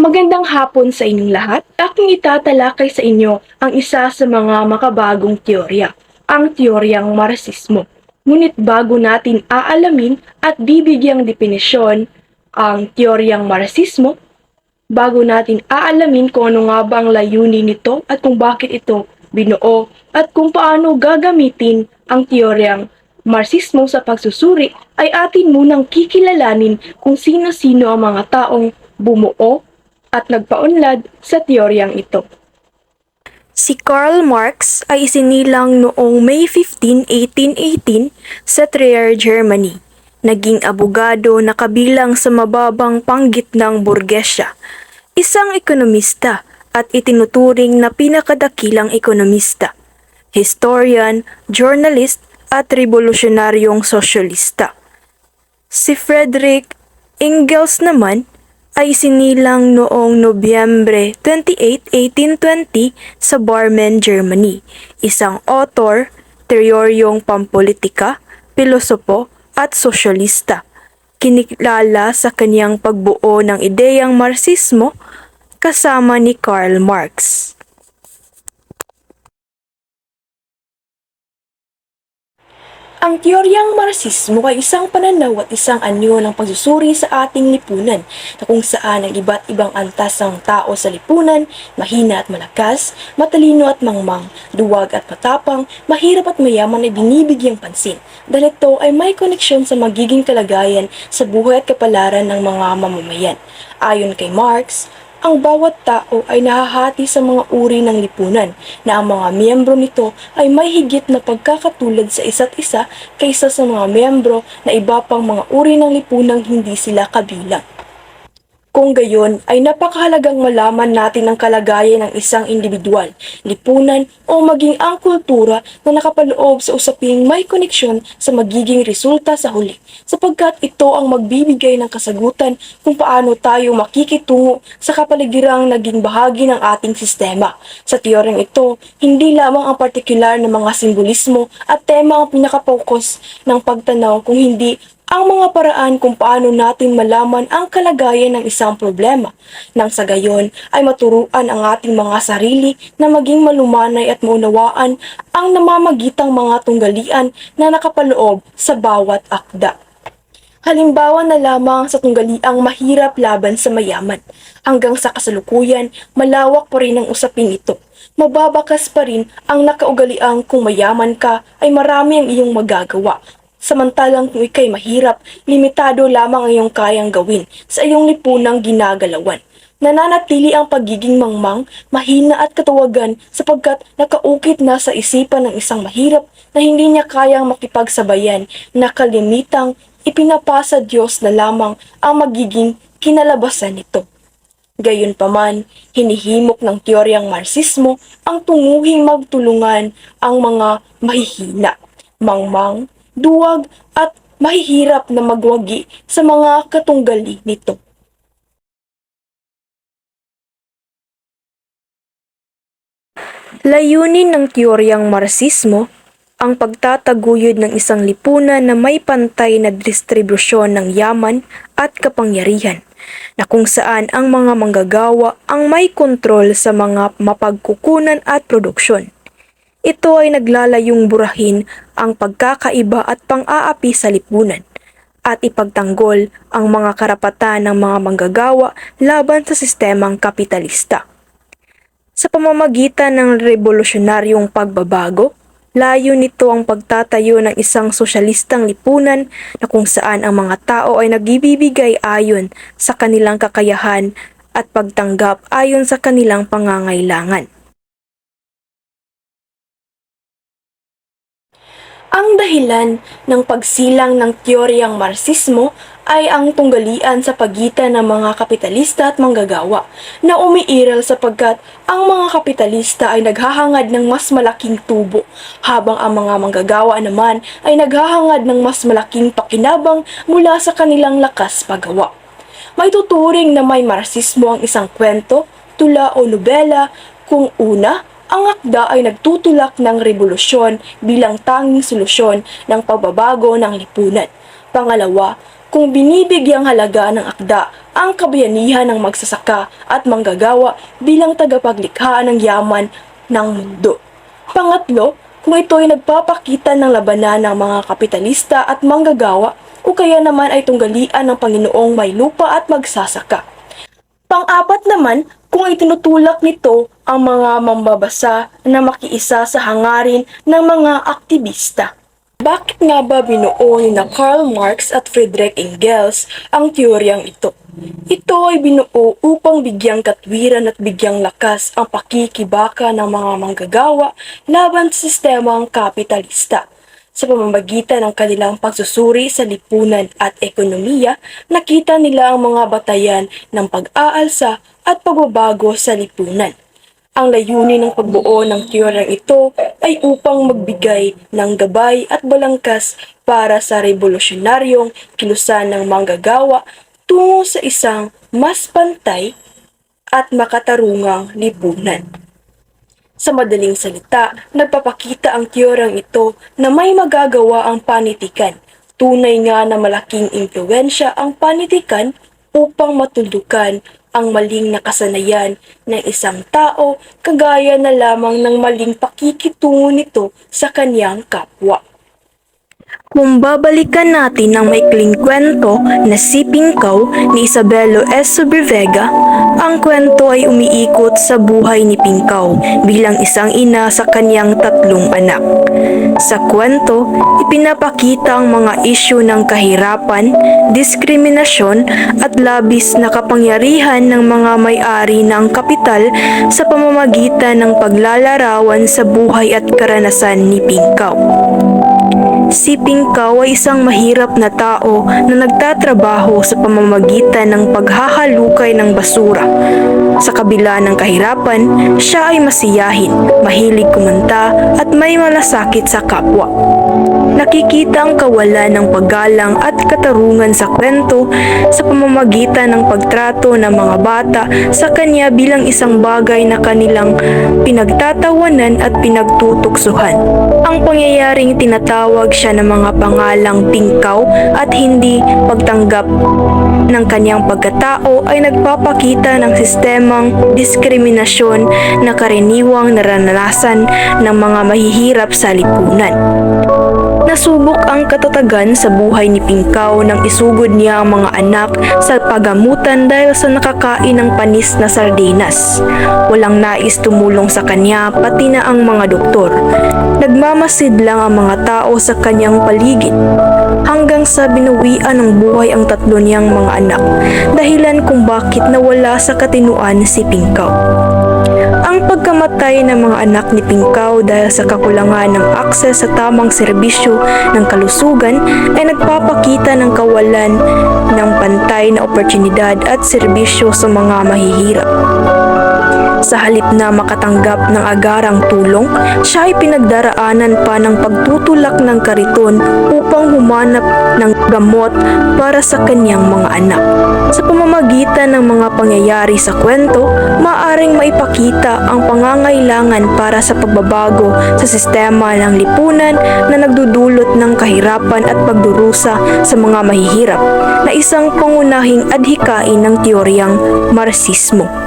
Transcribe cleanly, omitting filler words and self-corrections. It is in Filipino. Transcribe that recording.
Magandang hapon sa inyong lahat. Aking itatalakay sa inyo ang isa sa mga makabagong teorya, ang teoryang Marxismo. Ngunit bago natin aalamin at bibigyang definisyon ang teoryang Marxismo, bago natin aalamin kung ano nga ba ang layunin nito at kung bakit ito binuo at kung paano gagamitin ang teoryang Marxismo sa pagsusuri, ay atin munang kikilalanin kung sino-sino ang mga taong bumuo at nagpaunlad sa teoryang ito. Si Karl Marx ay isinilang noong May 15, 1818 sa Trier, Germany. Naging abogado na kabilang sa mababang panggitnang burgesya, isang ekonomista at itinuturing na pinakadakilang ekonomista, historian, journalist at revolusyonaryong sosyalista. Si Friedrich Engels naman ay sinilang noong Nobyembre 28, 1820 sa Barmen, Germany. Isang author, teoryong pampolitika, pilosopo at sosyalista. Kinikilala sa kanyang pagbuo ng ideyang Marxismo kasama ni Karl Marx. Ang teoryang Marxismo ay isang pananaw at isang anyo ng pagsusuri sa ating lipunan na kung saan ang iba't ibang antas ng tao sa lipunan, mahina at malakas, matalino at mangmang, duwag at matapang, mahirap at mayaman ay binibigyang pansin dahil ito ay may koneksyon sa magiging kalagayan sa buhay at kapalaran ng mga mamamayan. Ayon kay Marx, ang bawat tao ay nahahati sa mga uri ng lipunan na ang mga miyembro nito ay may higit na pagkakatulad sa isa't isa kaysa sa mga miyembro na iba pang mga uri ng lipunang hindi sila kabilang. Kung gayon ay napakahalagang malaman natin ang kalagayan ng isang individual, lipunan o maging ang kultura na nakapaloob sa usaping may koneksyon sa magiging resulta sa huli, sapagkat ito ang magbibigay ng kasagutan kung paano tayo makikitungo sa kapaligirang naging bahagi ng ating sistema. Sa teoryang ito, hindi lamang ang partikular na mga simbolismo at tema ang pinakapokus ng pagtanaw kung hindi ang mga paraan kung paano natin malaman ang kalagayan ng isang problema, nang sa gayon ay maturuan ang ating mga sarili na maging malumanay at maunawaan ang namamagitang mga tunggalian na nakapaloob sa bawat akda. Halimbawa na lamang sa tunggaliang mahirap laban sa mayaman. Hanggang sa kasalukuyan, malawak pa rin ang usaping ito. Mababakas pa rin ang nakaugaliang kung mayaman ka ay marami ang iyong magagawa. Samantalang kung ika'y mahirap, limitado lamang ang iyong kayang gawin sa iyong lipunang ginagalawan. Nananatili ang pagiging mangmang, mahina at katuwagan sapagkat nakaukit na sa isipan ng isang mahirap na hindi niya kayang makipagsabayan na kalimitang ipinapasa Diyos na lamang ang magiging kinalabasan nito. Gayunpaman, hinihimok ng teoryang Marxismo ang tunguhing magtulungan ang mga mahihina, mangmang, duwag at mahihirap na magwagi sa mga katunggali nito. Layunin ng teoryang Marxismo ang pagtataguyod ng isang lipunan na may pantay na distribusyon ng yaman at kapangyarihan, na kung saan ang mga manggagawa ang may kontrol sa mga mapagkukunan at produksyon. Ito ay naglalayong burahin ang pagkakaiba at pang-aapi sa lipunan at ipagtanggol ang mga karapatan ng mga manggagawa laban sa sistemang kapitalista. Sa pamamagitan ng revolusyonaryong pagbabago, layo nito ang pagtatayo ng isang sosyalistang lipunan na kung saan ang mga tao ay nagbibigay ayon sa kanilang kakayahan at pagtanggap ayon sa kanilang pangangailangan. Ang dahilan ng pagsilang ng teoryang Marxismo ay ang tunggalian sa pagitan ng mga kapitalista at manggagawa na umiiral sapagkat ang mga kapitalista ay naghahangad ng mas malaking tubo habang ang mga manggagawa naman ay naghahangad ng mas malaking pakinabang mula sa kanilang lakas paggawa. May tuturing na may Marxismo ang isang kwento, tula o nobela kung una, ang akda ay nagtutulak ng revolusyon bilang tanging solusyon ng pagbabago ng lipunan. Pangalawa, kung binibigyang halaga ng akda ang kabayanihan ng magsasaka at manggagawa bilang tagapaglikha ng yaman ng mundo. Pangatlo, kung ito ay nagpapakita ng labanan ng mga kapitalista at manggagawa o kaya naman ay tunggalian ng Panginoong may lupa at magsasaka. Pang-apat naman, kung ay tinutulak nito ang mga mambabasa na makiisa sa hangarin ng mga aktivista. Bakit nga ba binuo ni na Karl Marx at Friedrich Engels ang teoryang ito? Ito ay binuo upang bigyang katwiran at bigyang lakas ang pakikibaka ng mga manggagawa laban sa sistemang kapitalista. Sa pamamagitan ng kanilang pagsusuri sa lipunan at ekonomiya, nakita nila ang mga batayan ng pag-aalsa at pagbabago sa lipunan. Ang layunin ng pagbuo ng teoryang ito ay upang magbigay ng gabay at balangkas para sa revolusyonaryong kilusan ng manggagawa tungo sa isang mas pantay at makatarungang lipunan. Sa madaling salita, nagpapakita ang teoryang ito na may magagawa ang panitikan. Tunay nga na malaking impluwensya ang panitikan upang matuldukan ang maling nakasanayan ng isang tao kagaya na lamang ng maling pakikitungo nito sa kanyang kapwa. Kung babalikan natin ang maikling kwento na Si Pingkaw ni Isabelo S. Sobrevega, ang kwento ay umiikot sa buhay ni Pingkaw bilang isang ina sa kanyang 3 anak. Sa kwento, ipinapakita ang mga isyu ng kahirapan, diskriminasyon at labis na kapangyarihan ng mga may-ari ng kapital sa pamamagitan ng paglalarawan sa buhay at karanasan ni Pingkaw. Si Pingkaw ay isang mahirap na tao na nagtatrabaho sa pamamagitan ng paghahalukay ng basura. Sa kabila ng kahirapan, siya ay masiyahin, mahilig kumanta at may malasakit sa kapwa. Nakikita ang kawalan ng paggalang at katarungan sa kwento sa pamamagitan ng pagtrato ng mga bata sa kanya bilang isang bagay na kanilang pinagtatawanan at pinagtutuksuhan. Ang pangyayaring tinatawag siya ng mga pangalang Pingkaw at hindi pagtanggap ng kanyang pagkatao ay nagpapakita ng sistemang diskriminasyon na karaniwang naranasan ng mga mahihirap sa lipunan. Nasubok ang katatagan sa buhay ni Pingkaw nang isugod niya ang mga anak sa pagamutan dahil sa nakakain ng panis na sardinas. Walang nais tumulong sa kanya pati na ang mga doktor. Nagmamasid lang ang mga tao sa kanyang paligid hanggang sa binawian ng buhay ang 3 niyang mga anak, dahilan kung bakit nawala sa katinuan si Pingkaw. Ang pagkamatay ng mga anak ni Pingkaw dahil sa kakulangan ng akses sa tamang serbisyo ng kalusugan ay nagpapakita ng kawalan ng pantay na oportunidad at serbisyo sa mga mahihirap. Sa halip na makatanggap ng agarang tulong, siya ay pinagdaraanan pa ng pagtutulak ng kariton upang humanap ng gamot para sa kanyang mga anak. Sa pamamagitan ng mga pangyayari sa kwento, maaaring maipakita ang pangangailangan para sa pagbabago sa sistema ng lipunan na nagdudulot ng kahirapan at pagdurusa sa mga mahihirap, na isang pangunahing adhikain ng teoryang Marxismo.